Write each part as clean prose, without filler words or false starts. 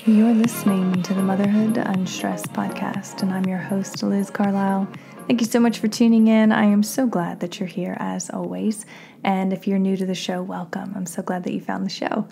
You're listening to the Motherhood Unstressed podcast, and I'm your host, Liz Carlisle. Thank you so much for tuning in. I am so glad that you're here, as always. And if you're new to the show, welcome. I'm so glad that you found the show.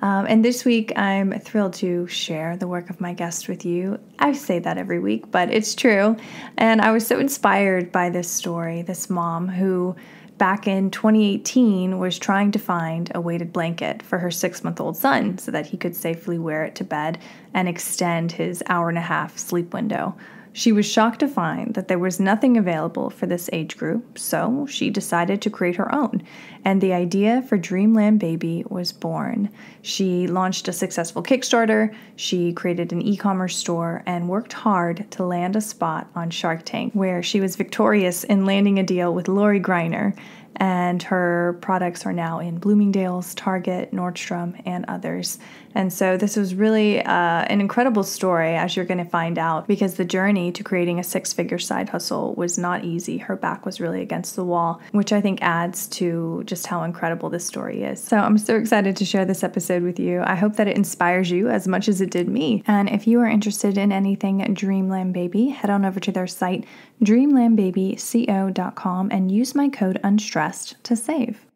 And this week, I'm thrilled to share the work of my guest with you. I say that every week, but it's true. And I was so inspired by this story, this mom who back in 2018 was trying to find a weighted blanket for her 6-month-old son so that he could safely wear it to bed and extend his hour-and-a-half sleep window. She was shocked to find that there was nothing available for this age group, so she decided to create her own. And the idea for Dreamland Baby was born. She launched a successful Kickstarter, she created an e-commerce store, and worked hard to land a spot on Shark Tank, where she was victorious in landing a deal with Lori Greiner. And her products are now in Bloomingdales, Target, Nordstrom, and others. And so this was really an incredible story, as you're going to find out, because the journey to creating a 6-figure side hustle was not easy. Her back was really against the wall, which I think adds to just how incredible this story is. So I'm so excited to share this episode with you. I hope that it inspires you as much as it did me. And if you are interested in anything Dreamland Baby, head on over to their site, dreamlandbabyco.com, and use my code UNSTRESSED to save.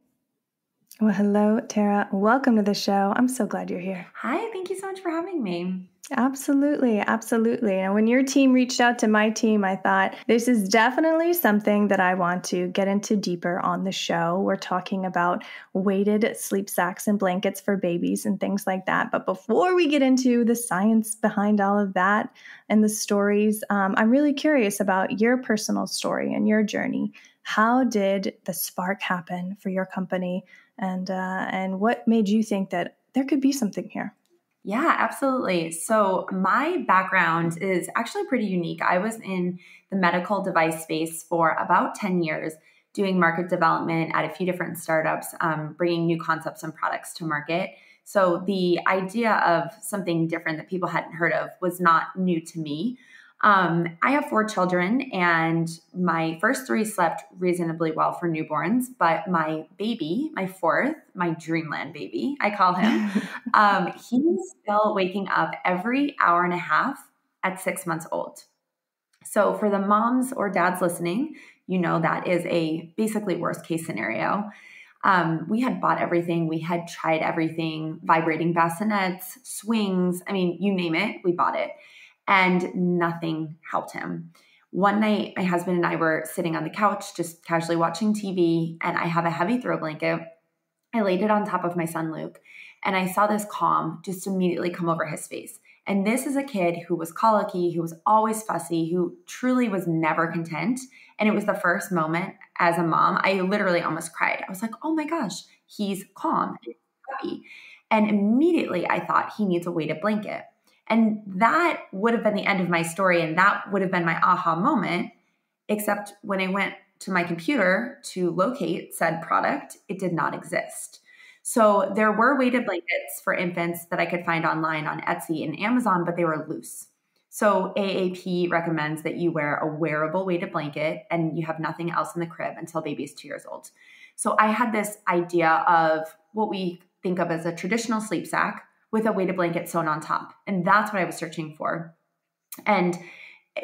Well, hello, Tara. Welcome to the show. I'm so glad you're here. Hi, thank you so much for having me. Absolutely, absolutely. And when your team reached out to my team, I thought this is definitely something that I want to get into deeper on the show. We're talking about weighted sleep sacks and blankets for babies and things like that. But before we get into the science behind all of that and the stories, I'm really curious about your personal story and your journey. How did the spark happen for your company? And what made you think that there could be something here? Yeah, absolutely. So my background is actually pretty unique. I was in the medical device space for about 10 years, doing market development at a few different startups, bringing new concepts and products to market. So the idea of something different that people hadn't heard of was not new to me. I have 4 children, and my first 3 slept reasonably well for newborns, but my baby, my 4th, my Dreamland Baby, I call him, he's still waking up every hour and a half at 6 months old. So for the moms or dads listening, you know that is a basically worst case scenario. We had bought everything. We had tried everything, vibrating bassinets, swings. I mean, you name it, we bought it. And nothing helped him. One night, my husband and I were sitting on the couch, just casually watching TV, and I have a heavy throw blanket. I laid it on top of my son, Luke, and I saw this calm just immediately come over his face. And this is a kid who was colicky, who was always fussy, who truly was never content. And it was the first moment as a mom, I literally almost cried. I was like, oh my gosh, he's calm and happy. And immediately I thought he needs a weighted blanket. And that would have been the end of my story, and that would have been my aha moment, except when I went to my computer to locate said product, it did not exist. So there were weighted blankets for infants that I could find online on Etsy and Amazon, but they were loose. So AAP recommends that you wear a wearable weighted blanket and you have nothing else in the crib until baby is 2 years old. So I had this idea of what we think of as a traditional sleep sack with a weighted blanket sewn on top. And that's what I was searching for. And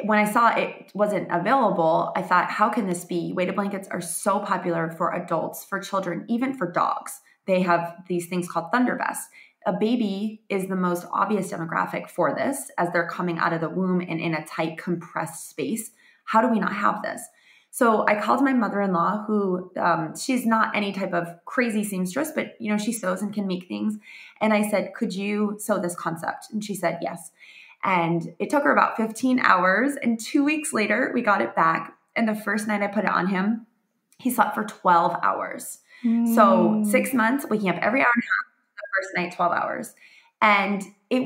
when I saw it wasn't available, I thought, how can this be? Weighted blankets are so popular for adults, for children, even for dogs. They have these things called thunder vests. A baby is the most obvious demographic for this as they're coming out of the womb and in a tight, compressed space. How do we not have this? So I called my mother-in-law, who she's not any type of crazy seamstress, but she sews and can make things. And I said, could you sew this concept? And she said, yes. And it took her about 15 hours. And 2 weeks later, we got it back. And the first night I put it on him, he slept for 12 hours. So 6 months, waking up every hour and a half, the first night, 12 hours. And it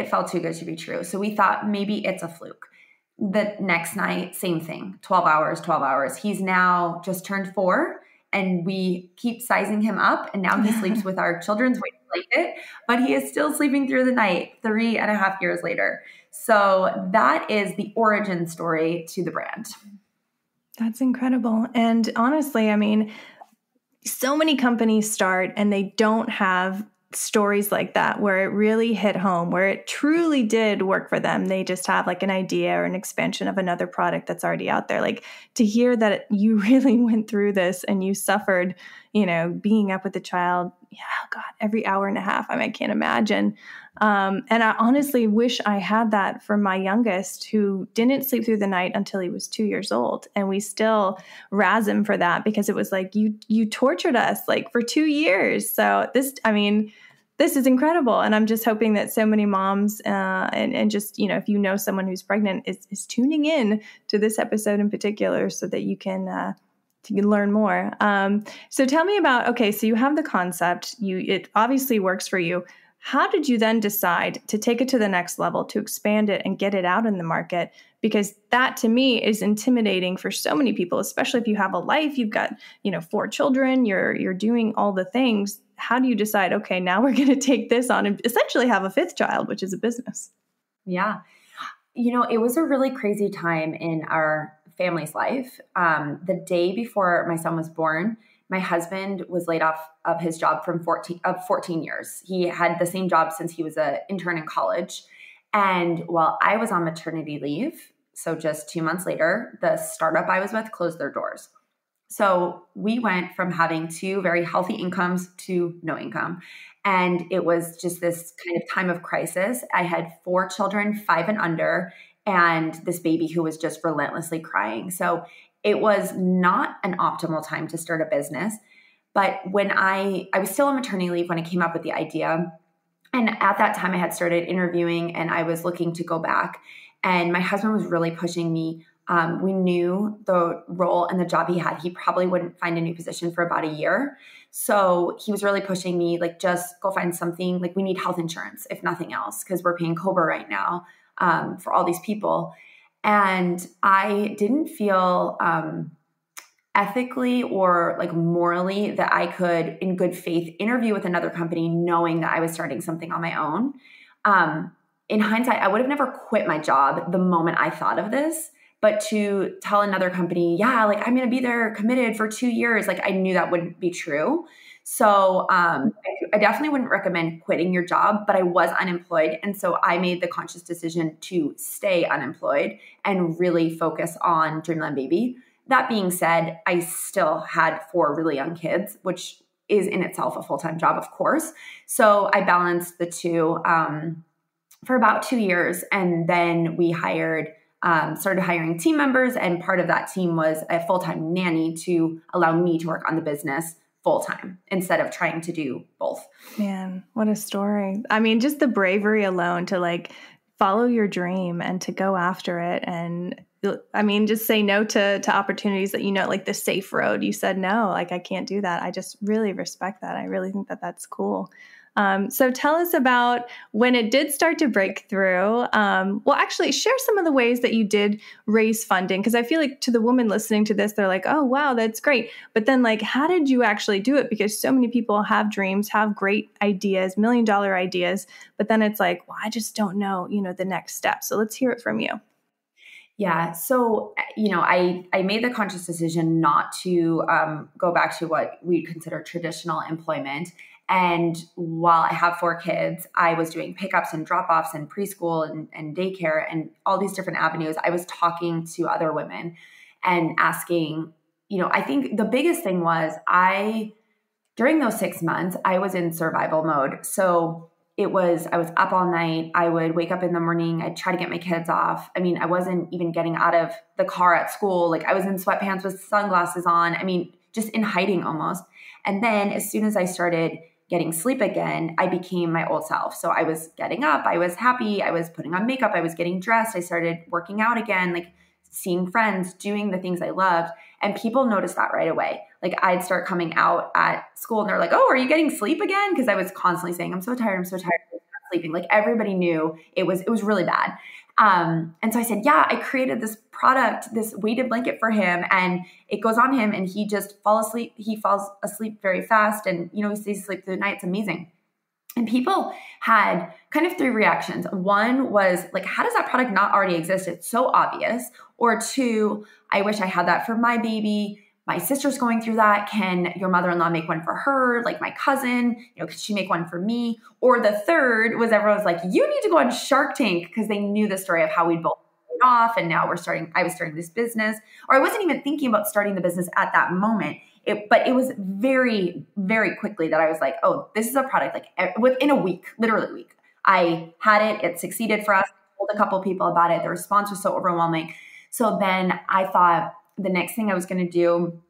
felt too good to be true. So we thought maybe it's a fluke. The next night, same thing, 12 hours, 12 hours. He's now just turned 4, and we keep sizing him up. And now he sleeps with our children's weighted blanket, but he is still sleeping through the night 3.5 years later. So that is the origin story to the brand. That's incredible. And honestly, I mean, so many companies start and they don't have stories like that, where it really hit home, where it truly did work for them. They just have like an idea or an expansion of another product that's already out there. Like to hear that you really went through this and you suffered, being up with the child. Yeah, God, every hour and a half. I mean, I can't imagine. And I honestly wish I had that for my youngest, who didn't sleep through the night until he was 2 years old. And we still razz him for that, because it was like, you tortured us like for 2 years. So this is incredible. And I'm just hoping that so many moms and just, if you know someone who's pregnant is tuning in to this episode in particular, so that you can learn more. So tell me about, okay, so you have the concept, it obviously works for you. How did you then decide to take it to the next level, to expand it and get it out in the market? Because that to me is intimidating for so many people, especially if you have a life, you've got, 4 children, you're doing all the things. How do you decide, okay, now we're going to take this on and essentially have a 5th child, which is a business? Yeah. It was a really crazy time in our family's life. The day before my son was born, my husband was laid off of his job from 14 years. He had the same job since he was an intern in college. And while I was on maternity leave, so just 2 months later, the startup I was with closed their doors. So we went from having 2 very healthy incomes to no income. And it was just this kind of time of crisis. I had 4 children, 5 and under, and this baby who was just relentlessly crying. So it was not an optimal time to start a business. But when I was still on maternity leave when I came up with the idea. And at that time I had started interviewing and I was looking to go back. And my husband was really pushing me. We knew the role and the job he had, he probably wouldn't find a new position for about a year. So he was really pushing me, like, just go find something. Like, we need health insurance, if nothing else, because we're paying COBRA right now for all these people. And I didn't feel ethically or like morally that I could, in good faith, interview with another company knowing that I was starting something on my own. In hindsight, I would have never quit my job the moment I thought of this. But to tell another company, yeah, like, I'm going to be there committed for 2 years, like, I knew that wouldn't be true. So I definitely wouldn't recommend quitting your job, but I was unemployed. And so I made the conscious decision to stay unemployed and really focus on Dreamland Baby. That being said, I still had 4 really young kids, which is in itself a full-time job, of course. So I balanced the two for about 2 years. And then we started hiring team members. And part of that team was a full-time nanny to allow me to work on the business full-time instead of trying to do both. Man, what a story. I mean, just the bravery alone to like follow your dream and to go after it. And I mean, just say no to opportunities that, like the safe road. You said, no, like, I can't do that. I just really respect that. I really think that that's cool. So tell us about when it did start to break through. Well, actually, share some of the ways that you did raise funding, because I feel like to the woman listening to this, they're like, oh, wow, that's great. But then, like, how did you actually do it? Because so many people have dreams, have great ideas, $1 million ideas, but then it's like, well, I just don't know, the next step. So let's hear it from you. Yeah. So, I made the conscious decision not to go back to what we consider traditional employment. And while I have 4 kids, I was doing pickups and drop-offs and preschool and daycare and all these different avenues. I was talking to other women and asking, I think the biggest thing was during those 6 months, I was in survival mode. So I was up all night. I would wake up in the morning. I'd try to get my kids off. I mean, I wasn't even getting out of the car at school. Like, I was in sweatpants with sunglasses on. I mean, just in hiding almost. And then as soon as I started getting sleep again, I became my old self. So I was getting up, I was happy, I was putting on makeup, I was getting dressed, I started working out again, like seeing friends, doing the things I loved. And people noticed that right away. Like, I'd start coming out at school and they're like, oh, are you getting sleep again? Because I was constantly saying, I'm so tired, I'm not sleeping. Like, everybody knew it was really bad. And so I said, yeah, I created this product, this weighted blanket for him, and it goes on him and he just falls asleep. He falls asleep very fast and, he stays asleep through the night. It's amazing. And people had kind of 3 reactions. One was like, how does that product not already exist? It's so obvious. Or 2, I wish I had that for my baby. my sister's going through that. Can your mother-in-law make one for her? Like my cousin, could she make one for me? Or the third was everyone was like, you need to go on Shark Tank, because they knew the story of how we'd both paid off. And now I was starting this business, or I wasn't even thinking about starting the business at that moment. But it was very, very quickly that I was like, oh, this is a product, like within a week, literally a week, I had it. It succeeded for us. I told a couple people about it. The response was so overwhelming. So then I thought the next thing I was going to do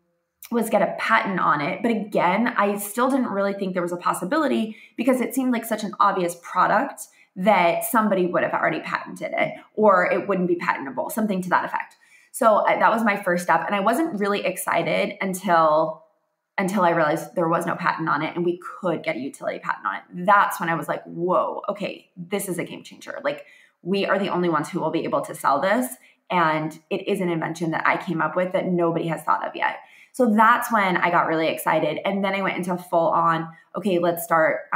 was get a patent on it. But again, I still didn't really think there was a possibility, because it seemed like such an obvious product that somebody would have already patented it, or it wouldn't be patentable, something to that effect. So that was my first step. And I wasn't really excited until I realized there was no patent on it and we could get a utility patent on it. That's when I was like, whoa, okay, this is a game changer. Like, we are the only ones who will be able to sell this. And it is an invention that I came up with that nobody has thought of yet. So that's when I got really excited. And then I went into full on, okay, let's start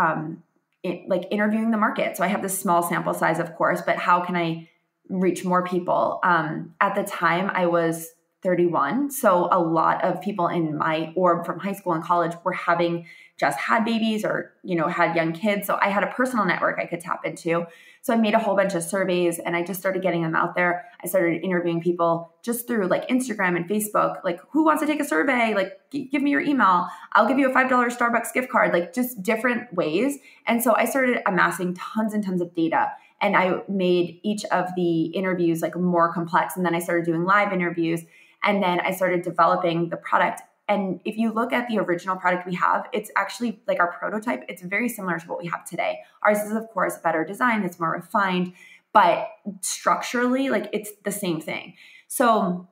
interviewing the market. So I have this small sample size, of course, but how can I reach more people? At the time I was 31. So a lot of people in my orb from high school and college were having just had babies or, had young kids. So I had a personal network I could tap into. So I made a whole bunch of surveys and I just started getting them out there. I started interviewing people just through like Instagram and Facebook, like, who wants to take a survey? Like, give me your email. I'll give you a $5 Starbucks gift card, like just different ways. And so I started amassing tons and tons of data. And I made each of the interviews like more complex. And then I started doing live interviews. And then I started developing the product. And if you look at the original product we have, it's actually like our prototype. It's very similar to what we have today. Ours is, of course, better design. It's more refined, but structurally, like, it's the same thing. So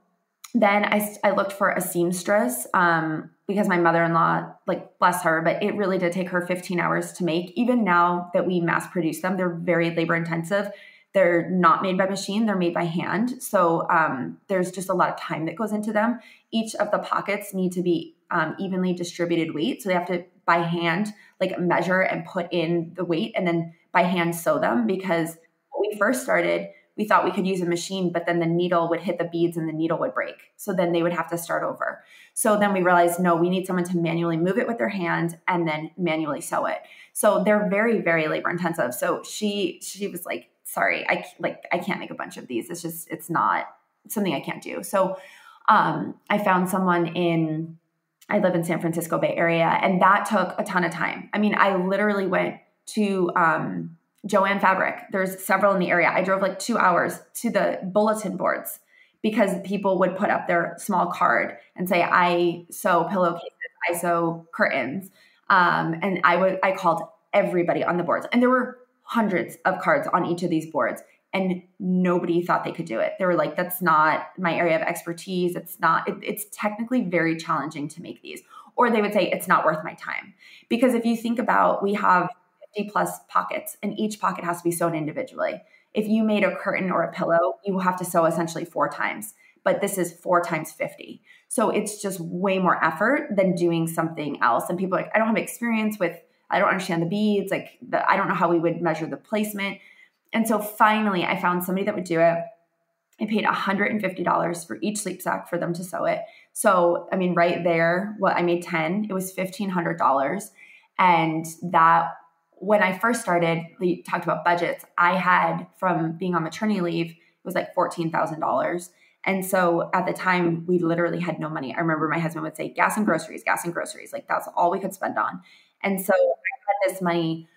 then I looked for a seamstress because my mother-in-law, like, bless her, but it really did take her 15 hours to make. Even now that we mass produce them, they're very labor intensive. They're not made by machine, they're made by hand. So there's just a lot of time that goes into them. Each of the pockets need to be evenly distributed weight. So they have to, by hand, like, measure and put in the weight and then by hand sew them, because when we first started, we thought we could use a machine, but then the needle would hit the beads and the needle would break. So then they would have to start over. So then we realized, no, we need someone to manually move it with their hand and then manually sew it. So they're very, very labor intensive. So she was like, sorry, I can't make a bunch of these. It's not something I can't do. So I found someone I live in San Francisco Bay Area, and that took a ton of time. I mean, I literally went to Joann Fabric. There's several in the area. I drove like 2 hours to the bulletin boards because people would put up their small card and say, I sew pillowcases, I sew curtains. And I called everybody on the boards, and there were hundreds of cards on each of these boards, and nobody thought they could do it. They were like, that's not my area of expertise. It's technically very challenging to make these. Or they would say, it's not worth my time. Because if you think about, we have 50 plus pockets, and each pocket has to be sewn individually. If you made a curtain or a pillow, you will have to sew essentially 4 times, but this is 4 times 50. So it's just way more effort than doing something else. And people are like, I don't have experience with, I don't understand the beads. I don't know how we would measure the placement. And so finally I found somebody that would do it. I paid $150 for each sleep sack for them to sew it. So, I mean, right there, I made 10, it was $1,500. And that, when I first started, we talked about budgets. I had, from being on maternity leave, it was like $14,000. And so at the time, we literally had no money. I remember my husband would say, gas and groceries. Like, that's all we could spend on. And so I had this money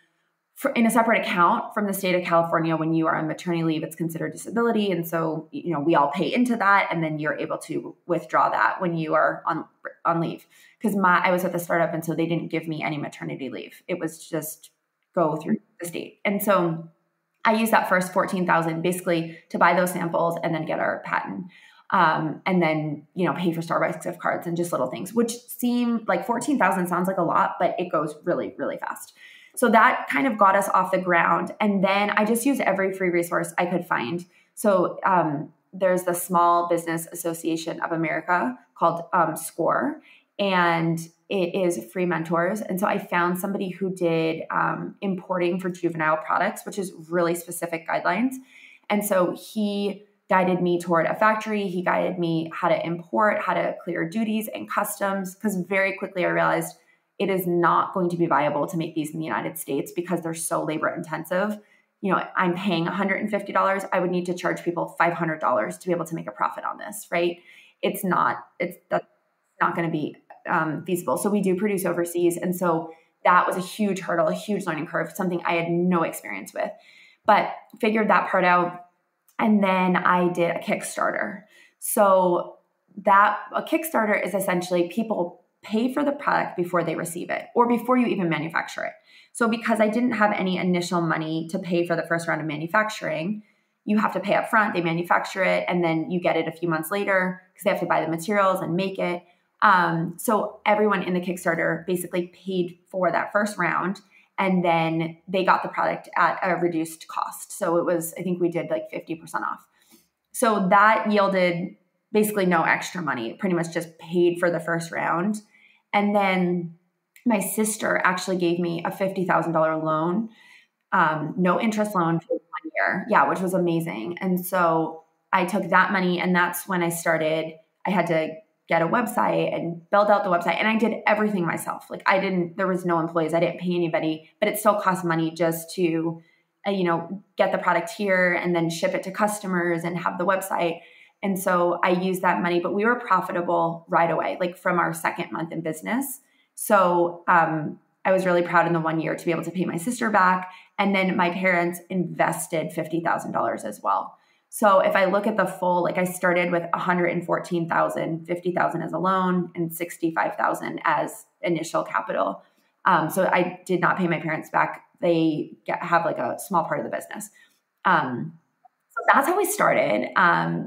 in a separate account from the state of California. When you are on maternity leave, it's considered disability. And so, we all pay into that, and then you're able to withdraw that when you are on leave. Because I was at the startup, and so they didn't give me any maternity leave. It was just go through the state. And so I used that first $14,000 basically to buy those samples and then get our patent. And then, pay for Starbucks gift cards and just little things, which seem like $14,000 sounds like a lot, but it goes really, really fast. So that kind of got us off the ground. And then I just used every free resource I could find. So there's the Small Business Association of America called SCORE, and it is free mentors. And so I found somebody who did importing for juvenile products, which is really specific guidelines. And so he guided me toward a factory. He guided me how to import, how to clear duties and customs, because very quickly I realized it is not going to be viable to make these in the United States because they're so labor intensive. I'm paying $150. I would need to charge people $500 to be able to make a profit on this, right? That's not going to be feasible. So we do produce overseas. And so that was a huge hurdle, a huge learning curve, something I had no experience with, but figured that part out. And then I did a Kickstarter. So a Kickstarter is essentially people pay for the product before they receive it or before you even manufacture it. So because I didn't have any initial money to pay for the first round of manufacturing, you have to pay up front, they manufacture it, and then you get it a few months later because they have to buy the materials and make it. So everyone in the Kickstarter basically paid for that first round, and then they got the product at a reduced cost. So it was, I think we did like 50% off. So that yielded basically no extra money. It pretty much just paid for the first round. And then my sister actually gave me a $50,000 loan, no interest loan for 1 year. Yeah, which was amazing. And so I took that money, and that's when I had to get a website and build out the website. And I did everything myself. Like there was no employees. I didn't pay anybody, but it still cost money just to, get the product here and then ship it to customers and have the website. And so I used that money, but we were profitable right away, like from our second month in business. So I was really proud in the 1 year to be able to pay my sister back. And then my parents invested $50,000 as well. So if I look at the full, I started with $114,000, $50,000 as a loan, and $65,000 as initial capital. So I did not pay my parents back. They have a small part of the business. So that's how we started.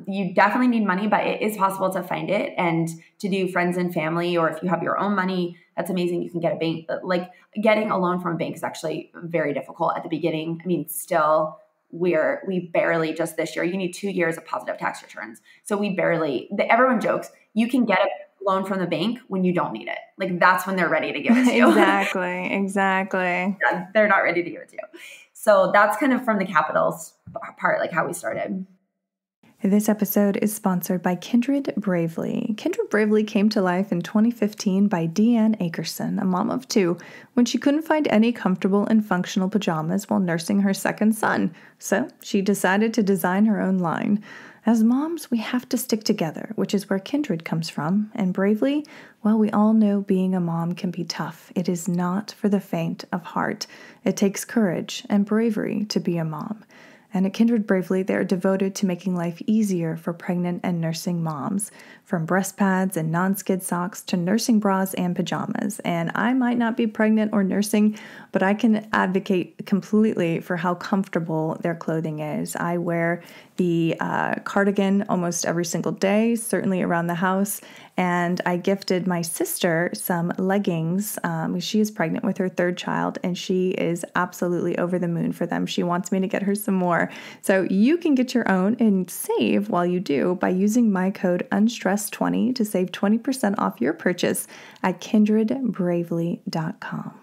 You definitely need money, but it is possible to find it and to do friends and family, or if you have your own money, that's amazing. You can get a bank. Getting a loan from a bank is actually very difficult at the beginning. I mean, still, we barely just this year, you need 2 years of positive tax returns. So everyone jokes, you can get a loan from the bank when you don't need it. That's when they're ready to give it to you. Exactly. Yeah, they're not ready to give it to you. So that's kind of from the capitals part, how we started. This episode is sponsored by Kindred Bravely. Kindred Bravely came to life in 2015 by Deanne Akerson, a mom of two, when she couldn't find any comfortable and functional pajamas while nursing her second son. So she decided to design her own line. As moms, we have to stick together, which is where Kindred comes from. And Bravely, well, we all know being a mom can be tough. It is not for the faint of heart. It takes courage and bravery to be a mom. And at Kindred Bravely, they are devoted to making life easier for pregnant and nursing moms, from breast pads and non-skid socks to nursing bras and pajamas. And I might not be pregnant or nursing, but I can advocate completely for how comfortable their clothing is. I wear the cardigan almost every single day, certainly around the house. And I gifted my sister some leggings. She is pregnant with her third child, and she is absolutely over the moon for them. She wants me to get her some more. So you can get your own and save while you do by using my code UNSTRESS20 to save 20% off your purchase at kindredbravely.com.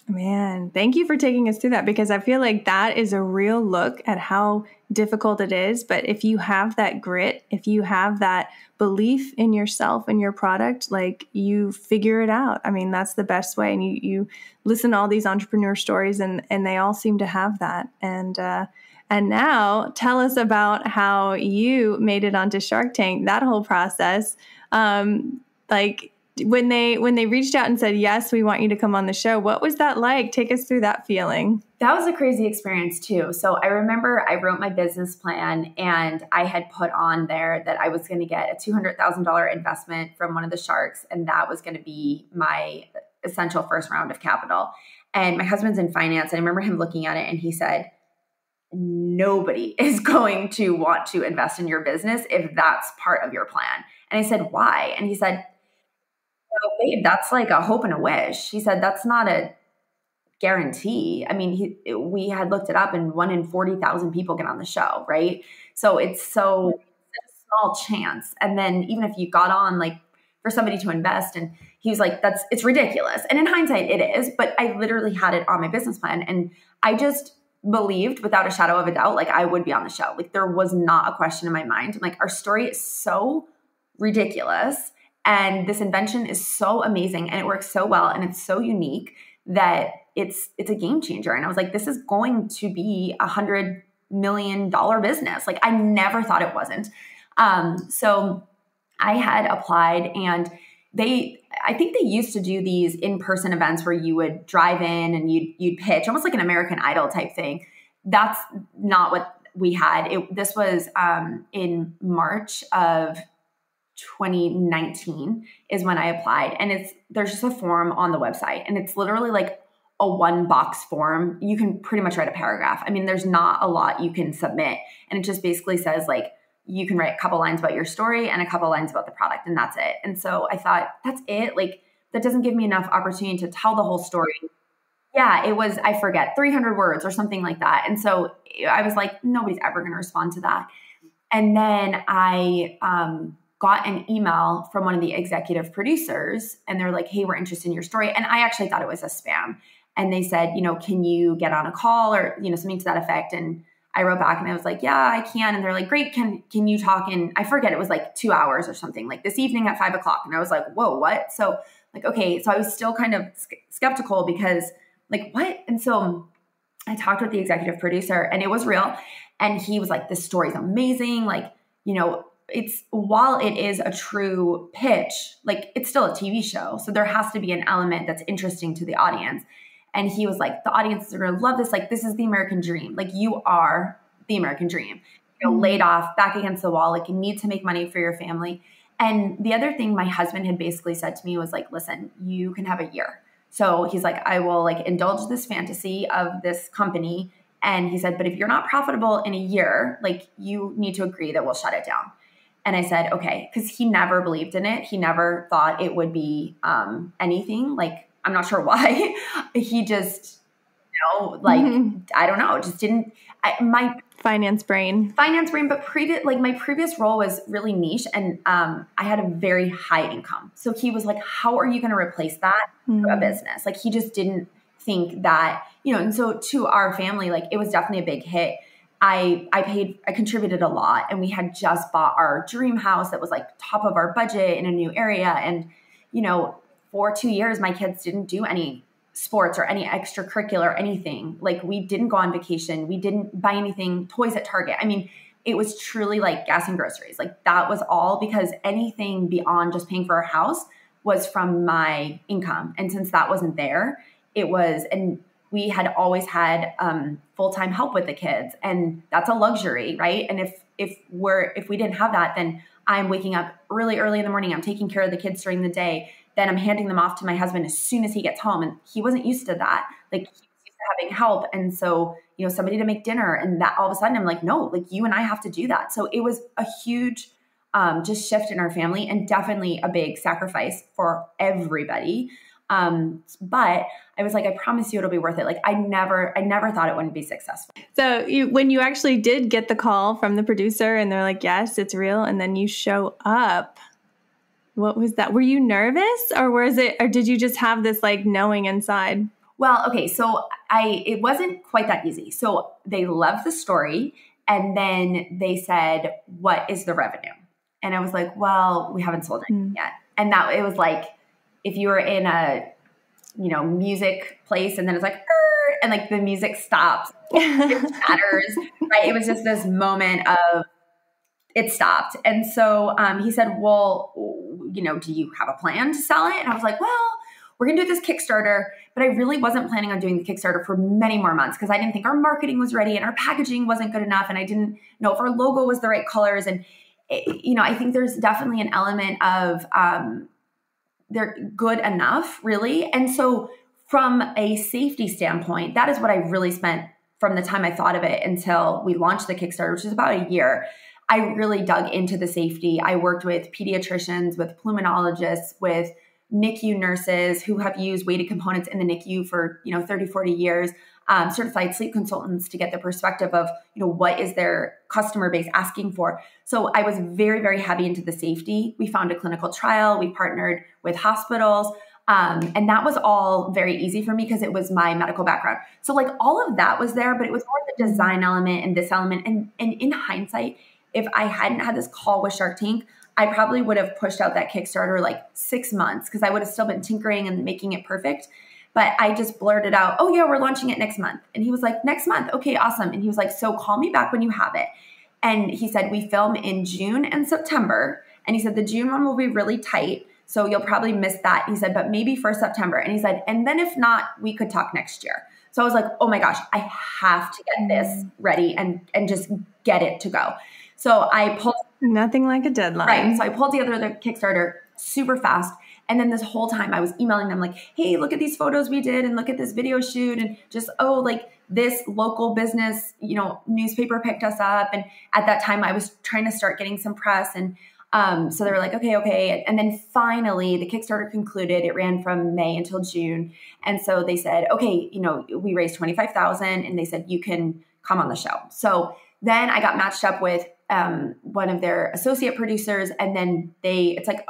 Man, thank you for taking us through that, because I feel like that is a real look at how difficult it is. But if you have that grit, if you have that belief in yourself and your product, you figure it out. I mean, that's the best way. And you listen to all these entrepreneur stories, and they all seem to have that. And now tell us about how you made it onto Shark Tank, that whole process. When they reached out and said, yes, we want you to come on the show, what was that like? Take us through that feeling. That was a crazy experience too. So I remember I wrote my business plan, and I had put on there that I was going to get a $200,000 investment from one of the sharks. And that was going to be my essential first round of capital. And my husband's in finance. And I remember him looking at it, and he said, nobody is going to want to invest in your business if that's part of your plan. And I said, why? And he said, well, babe, that's like a hope and a wish. He said, that's not a guarantee. I mean, we had looked it up, and 1 in 40,000 people get on the show, right? So it's such a small chance. And then even if you got on for somebody to invest, and he was like, it's ridiculous. And in hindsight, it is, but I literally had it on my business plan. And I just believed without a shadow of a doubt, like I would be on the show. Like there was not a question in my mind. I'm like, our story is so ridiculous and this invention is so amazing and it works so well and it's so unique that it's a game changer. And I was like, this is going to be $100 million business. Like I never thought it wasn't. So I had applied and I think they used to do these in-person events where you would drive in and you'd pitch, almost like an American Idol type thing. That's not what we had. This was in March of 2019 is when I applied. And there's just a form on the website and it's literally like a 1-box form. You can pretty much write a paragraph. I mean, there's not a lot you can submit. And it just basically says like, you can write a couple lines about your story and a couple lines about the product and that's it. And so I thought, that's it. Like that doesn't give me enough opportunity to tell the whole story. Yeah, it was, I forget, 300 words or something like that. And so I was like, nobody's ever going to respond to that. And then I got an email from one of the executive producers and they're like, hey, we're interested in your story. And I actually thought it was a spam. And they said, can you get on a call or, something to that effect. And I wrote back and I was like, yeah, I can. And they're like, great. Can you talk in, I forget, it was like 2 hours or something, like this evening at 5 o'clock. And I was like, whoa, what? So like, okay. So I was still kind of skeptical because like, what? And so I talked with the executive producer and it was real. And he was like, this story's amazing. Like, while it is a true pitch, like it's still a TV show. So there has to be an element that's interesting to the audience. And he was like, the audience are going to love this. Like, this is the American dream. Like, you are the American dream. Laid off, back against the wall. Like, you need to make money for your family. And the other thing my husband had basically said to me was like, listen, you can have a year. So he's like, I will like indulge this fantasy of this company. And he said, but if you're not profitable in a year, like you need to agree that we'll shut it down. And I said, okay, because he never believed in it. He never thought it would be anything. Like, I'm not sure why. He just, I don't know, just didn't. My finance brain, but my previous role was really niche, and I had a very high income. So he was like, "How are you going to replace that for a business?" Like he just didn't think that, And so to our family, like it was definitely a big hit. I contributed a lot, and we had just bought our dream house that was like top of our budget in a new area, and for 2 years, my kids didn't do any sports or any extracurricular anything. Like we didn't go on vacation. We didn't buy anything, toys at Target. I mean, it was truly like gas and groceries. Like that was all, because anything beyond just paying for our house was from my income. And since that wasn't there, and we had always had full-time help with the kids, and that's a luxury, right? And if we didn't have that, then I'm waking up really early in the morning. I'm taking care of the kids during the day. Then I'm handing them off to my husband as soon as he gets home. And he wasn't used to that. Like he was used to having help. And so, somebody to make dinner, and that all of a sudden I'm like, no, like you and I have to do that. So it was a huge just shift in our family, and definitely a big sacrifice for everybody. But I was like, I promise you it'll be worth it. Like I never thought it wouldn't be successful. So when you actually did get the call from the producer and they're like, yes, it's real. And then you show up, what was that? Were you nervous or did you just have this like knowing inside? Well, okay. So it wasn't quite that easy. So they loved the story, and then they said, what is the revenue? And I was like, well, we haven't sold it yet. And it was like, if you were in a, music place and then it's like, and like the music stops, it shatters, right? It was just this moment of it stopped. And so he said, well, do you have a plan to sell it? And I was like, well, we're going to do this Kickstarter, but I really wasn't planning on doing the Kickstarter for many more months because I didn't think our marketing was ready and our packaging wasn't good enough. And I didn't know if our logo was the right colors. And, I think there's definitely an element of, they're good enough, really. And so from a safety standpoint, that is what I really spent from the time I thought of it until we launched the Kickstarter, which is about a year. I really dug into the safety. I worked with pediatricians, with pulmonologists, with NICU nurses who have used weighted components in the NICU for 30, 40 years, certified sleep consultants to get the perspective of what is their customer base asking for. So I was very, very heavy into the safety. We found a clinical trial. We partnered with hospitals. And that was all very easy for me because it was my medical background. So like all of that was there, but it was more the design element and this element. And in hindsight, if I hadn't had this call with Shark Tank, I probably would have pushed out that Kickstarter like 6 months because I would have still been tinkering and making it perfect. But I just blurted out, oh yeah, we're launching it next month. And he was like, next month. Okay, awesome. And he was like, so call me back when you have it. And he said, we film in June and September. And he said, the June one will be really tight. So you'll probably miss that. He said, but maybe for September. And he said, and then if not, we could talk next year. So I was like, oh my gosh, I have to get this ready and just get it to go. So I pulled. Nothing like a deadline. Right. So I pulled together the Kickstarter super fast. And then this whole time I was emailing them like, hey, look at these photos we did and look at this video shoot and just, oh, like this local business, newspaper picked us up. And at that time I was trying to start getting some press. And so they were like, okay. And then finally the Kickstarter concluded. It ran from May until June. And so they said, okay, we raised $25,000 and they said, you can come on the show. So then I got matched up with one of their associate producers. And then it's like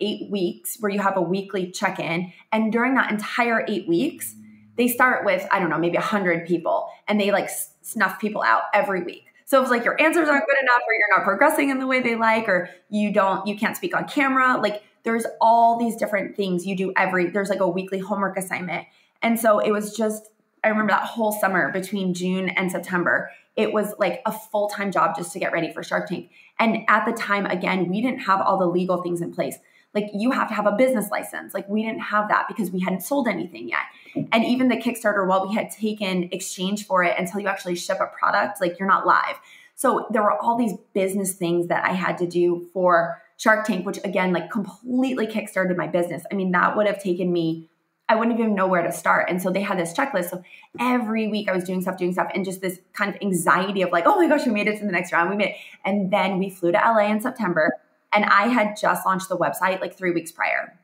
8 weeks where you have a weekly check-in. And during that entire 8 weeks, they start with, I don't know, maybe 100 people and they like snuff people out every week. So it's like your answers aren't good enough or you're not progressing in the way they like, or you can't speak on camera. Like there's all these different things you do there's like a weekly homework assignment. And so it was just, I remember that whole summer between June and September, it was like a full-time job just to get ready for Shark Tank. And at the time, again, we didn't have all the legal things in place. Like you have to have a business license. Like we didn't have that because we hadn't sold anything yet. And even the Kickstarter, while we had taken exchange for it until you actually ship a product, like you're not live. So there were all these business things that I had to do for Shark Tank, which again, like completely kickstarted my business. I mean, that would have taken me, I wouldn't even know where to start. And so they had this checklist. So every week I was doing stuff, and just this kind of anxiety of like, oh my gosh, we made it to the next round. And then we flew to LA in September. And I had just launched the website like 3 weeks prior.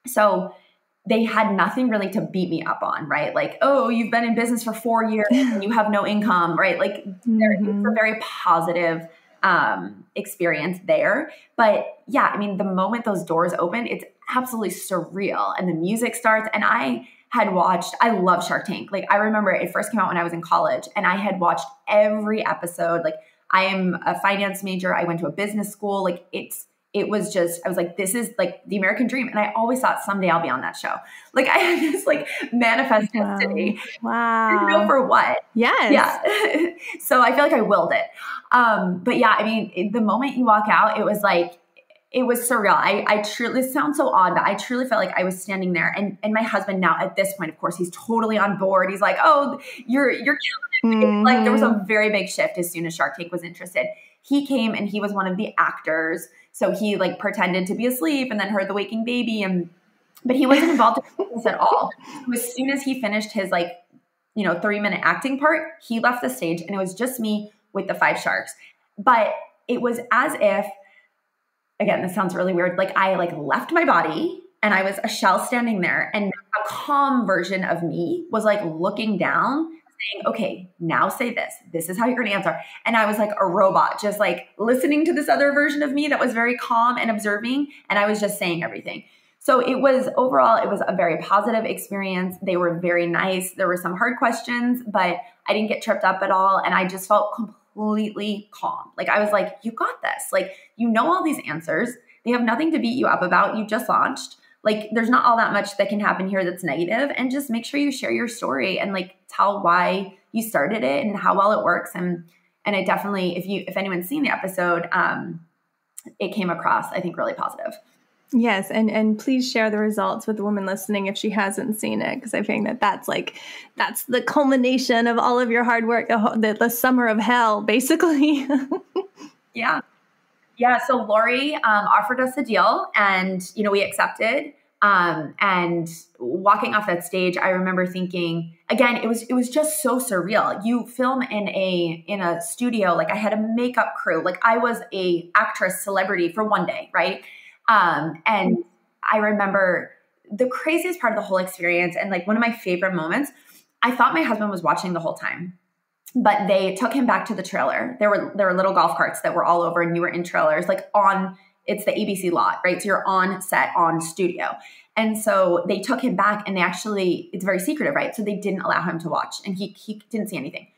So they had nothing really to beat me up on, right? Like, oh, you've been in business for 4 years and you have no income, right? Like it's a very positive experience there. But yeah, I mean, the moment those doors open, it's absolutely surreal. And the music starts. And I love Shark Tank. Like I remember it first came out when I was in college and I had watched every episode. Like I am a finance major. I went to a business school. Like it was just, I was like, this is like the American dream. And I always thought someday I'll be on that show. Like I had this like manifest destiny. Wow. I know for what. Yes. Yeah. So I feel like I willed it. But yeah, I mean, the moment you walk out, it was surreal. I truly, it sounds so odd, but I truly felt like I was standing there and my husband now at this point, of course, he's totally on board. He's like, oh, you're killing it. Mm-hmm. Like there was a very big shift as soon as Shark Tank was interested. He came and he was one of the actors. So he like pretended to be asleep and then heard the waking baby. But he wasn't involved in this at all. So as soon as he finished his 3-minute acting part, he left the stage and it was just me with the 5 sharks. But it was as if, again, this sounds really weird. Like I left my body and I was a shell standing there and a calm version of me was like looking down saying, okay, now say this. This is how you're going to answer. And I was like a robot, just like listening to this other version of me that was very calm and observing. And I was just saying everything. So it was a very positive experience. They were very nice. There were some hard questions, but I didn't get tripped up at all. And I just felt completely calm. Like I was like, you got this. Like, you know all these answers. They have nothing to beat you up about. You just launched. Like there's not all that much that can happen here that's negative. And just make sure you share your story and like tell why you started it and how well it works. And it definitely, if anyone's seen the episode, it came across, I think, really positive. Yes. And please share the results with the woman listening if she hasn't seen it, because I think that's the culmination of all of your hard work, the summer of hell, basically. Yeah. Yeah. So Lori offered us a deal and, we accepted. And walking off that stage, I remember thinking, again, it was just so surreal. You film in a studio. Like I had a makeup crew. Like I was a actress celebrity for one day. Right. And I remember the craziest part of the whole experience. And like one of my favorite moments, I thought my husband was watching the whole time, but they took him back to the trailer. There were little golf carts that were all over and you were in trailers, like it's the ABC lot, right? So you're on set, on studio. And so they took him back and it's very secretive, right? So they didn't allow him to watch and he didn't see anything.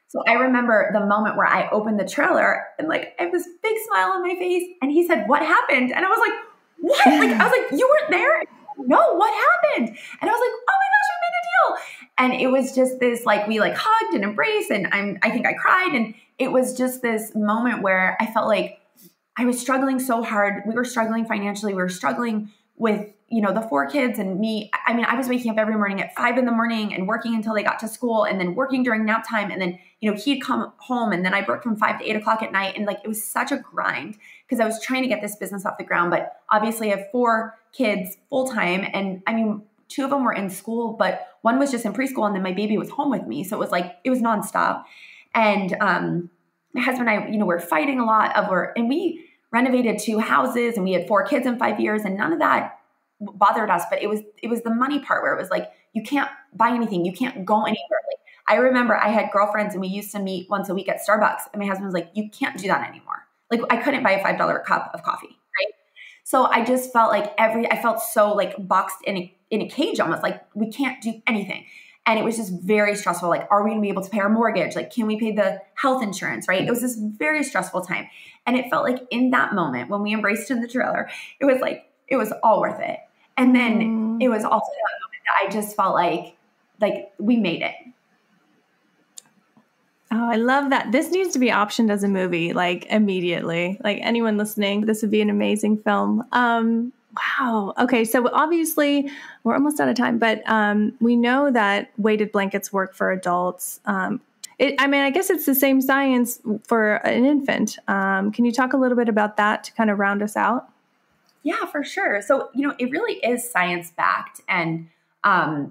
So I remember the moment where I opened the trailer and like I have this big smile on my face and he said, "What happened?" And I was like, "What?" Like I was like, "You weren't there?" "No, what happened?" And I was like, "Oh my gosh, we made a deal." And it was just this, like, we like hugged and embraced and I think I cried. And it was just this moment where I felt like I was struggling so hard. We were struggling financially. We were struggling with, the 4 kids and me. I mean, I was waking up every morning at 5 a.m. and working until they got to school and then working during nap time. And then, he'd come home and then I worked from 5 to 8 o'clock at night. And like, it was such a grind because I was trying to get this business off the ground. But obviously I have 4 kids full time. And I mean, 2 of them were in school, but one was just in preschool. And then my baby was home with me. So it was nonstop. And my husband and I, were fighting a lot and we renovated 2 houses and we had 4 kids in 5 years and none of that bothered us. But it was the money part where it was like, you can't buy anything. You can't go anywhere. Like I remember I had girlfriends and we used to meet once a week at Starbucks and my husband was like, "You can't do that anymore." Like I couldn't buy a $5 cup of coffee. Right. So I just felt like I felt so like boxed in a cage, almost like we can't do anything. And it was just very stressful. Like, are we going to be able to pay our mortgage? Like, can we pay the health insurance? Right. It was this very stressful time. And it felt like in that moment when we embraced in the trailer, it was all worth it. And then it was also that moment that I just felt like we made it. Oh, I love that. This needs to be optioned as a movie, like immediately. Like anyone listening, this would be an amazing film. Wow. Okay. So obviously we're almost out of time, but we know that weighted blankets work for adults. I guess it's the same science for an infant. Can you talk a little bit about that to kind of round us out? Yeah, for sure. So, it really is science-backed. And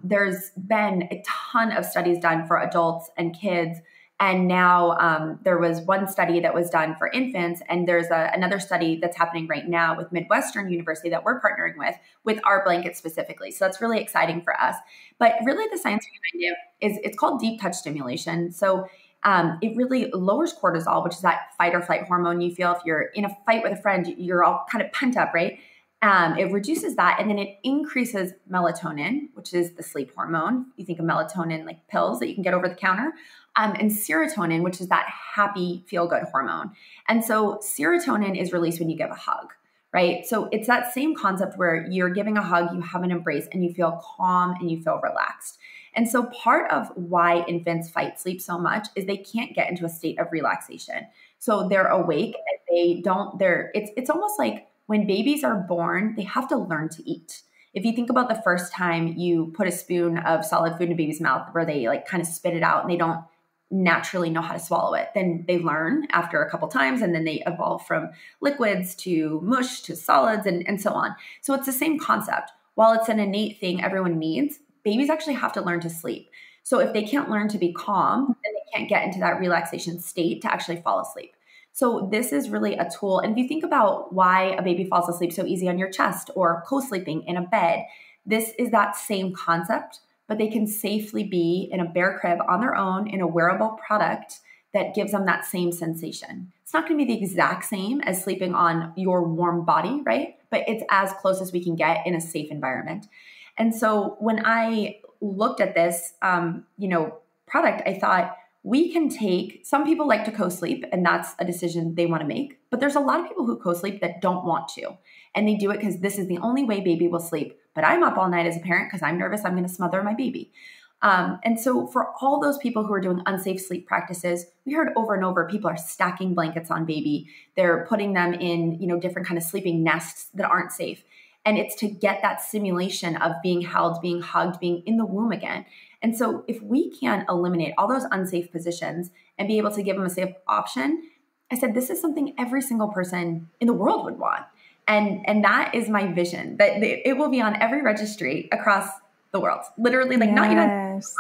there's been a ton of studies done for adults and kids. And now there was one study that was done for infants. And there's another study that's happening right now with Midwestern University that we're partnering with our blankets specifically. So that's really exciting for us. But really the science behind it it's called deep touch stimulation. So it really lowers cortisol, which is that fight or flight hormone you feel if you're in a fight with a friend, you're all kind of pent up, right? It reduces that. And then it increases melatonin, which is the sleep hormone. You think of melatonin like pills that you can get over the counter. And serotonin, which is that happy, feel-good hormone. And so serotonin is released when you give a hug, right? So it's that same concept where you're giving a hug, you have an embrace, and you feel calm and you feel relaxed. And so part of why infants fight sleep so much is they can't get into a state of relaxation. So they're awake and it's almost like when babies are born, they have to learn to eat. If you think about the first time you put a spoon of solid food in a baby's mouth where they like kind of spit it out and they don't naturally know how to swallow it, then they learn after a couple times and then they evolve from liquids to mush to solids and so on. So it's the same concept. While it's an innate thing everyone needs, babies actually have to learn to sleep. So if they can't learn to be calm, then they can't get into that relaxation state to actually fall asleep. So this is really a tool. And if you think about why a baby falls asleep so easy on your chest or co-sleeping in a bed, this is that same concept, but they can safely be in a bear crib on their own in a wearable product that gives them that same sensation. It's not going to be the exact same as sleeping on your warm body, right? But it's as close as we can get in a safe environment. And so when I looked at this, product, I thought some people like to co-sleep and that's a decision they want to make. But there's a lot of people who co-sleep that don't want to. And they do it because this is the only way baby will sleep. But I'm up all night as a parent because I'm nervous I'm going to smother my baby. And so for all those people who are doing unsafe sleep practices, we heard over and over, people are stacking blankets on baby. They're putting them in, different kind of sleeping nests that aren't safe. And it's to get that simulation of being held, being hugged, being in the womb again. And so if we can eliminate all those unsafe positions and be able to give them a safe option, I said, this is something every single person in the world would want. And that is my vision, that it will be on every registry across the world, literally, like not United States.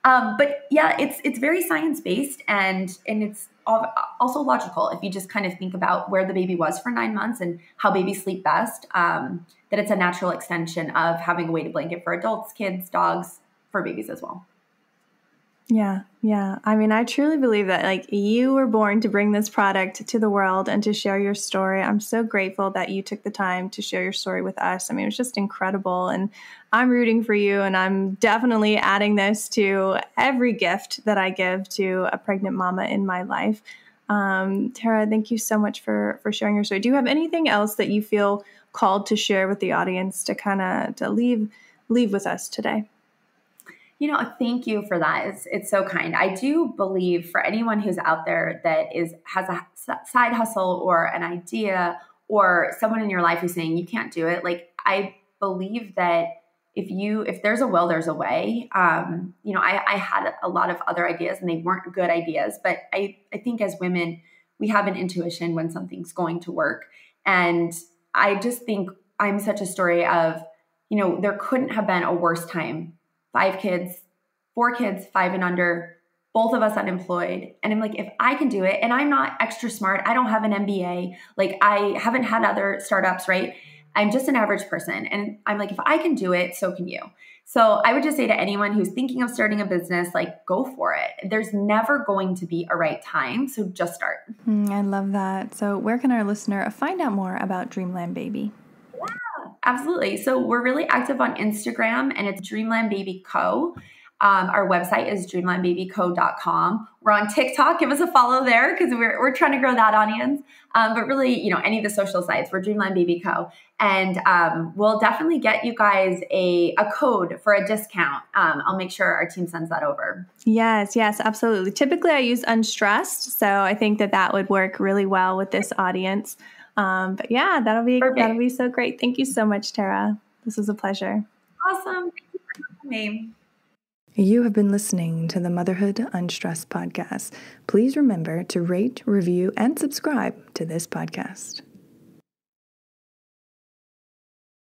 But yeah, it's very science-based and it's also logical. If you just kind of think about where the baby was for 9 months and how babies sleep best, that it's a natural extension of having a weighted blanket for adults, kids, dogs, for babies as well. Yeah. Yeah. I mean, I truly believe that like you were born to bring this product to the world and to share your story. I'm so grateful that you took the time to share your story with us. I mean, it was just incredible, and I'm rooting for you, and I'm definitely adding this to every gift that I give to a pregnant mama in my life. Tara, thank you so much for sharing your story. Do you have anything else that you feel called to share with the audience to kind of to leave with us today? Thank you for that. It's so kind. I do believe for anyone who's out there that has a side hustle or an idea or someone in your life who's saying you can't do it. Like, I believe that if there's a will, there's a way. I had a lot of other ideas and they weren't good ideas, but I think as women, we have an intuition when something's going to work. And I just think I'm such a story of, there couldn't have been a worse time. 5 kids, 4 kids, 5 and under, both of us unemployed. And I'm like, if I can do it, and I'm not extra smart, I don't have an MBA, like I haven't had other startups, right? I'm just an average person. And I'm like, if I can do it, so can you. So I would just say to anyone who's thinking of starting a business, like, go for it. There's never going to be a right time. So just start. I love that. So where can our listener find out more about Dreamland Baby? Absolutely. So we're really active on Instagram, and it's Dreamland Baby Co. Our website is dreamlandbabyco.com. We're on TikTok. Give us a follow there because we're trying to grow that audience. But really, any of the social sites, we're Dreamland Baby Co. And we'll definitely get you guys a code for a discount. I'll make sure our team sends that over. Yes, absolutely. Typically, I use Unstressed, so I think that would work really well with this audience. But yeah, that'll be so great. Thank you so much, Tara. This was a pleasure. Awesome. Thank you for having me. You have been listening to the Motherhood Unstressed podcast. Please remember to rate, review, and subscribe to this podcast.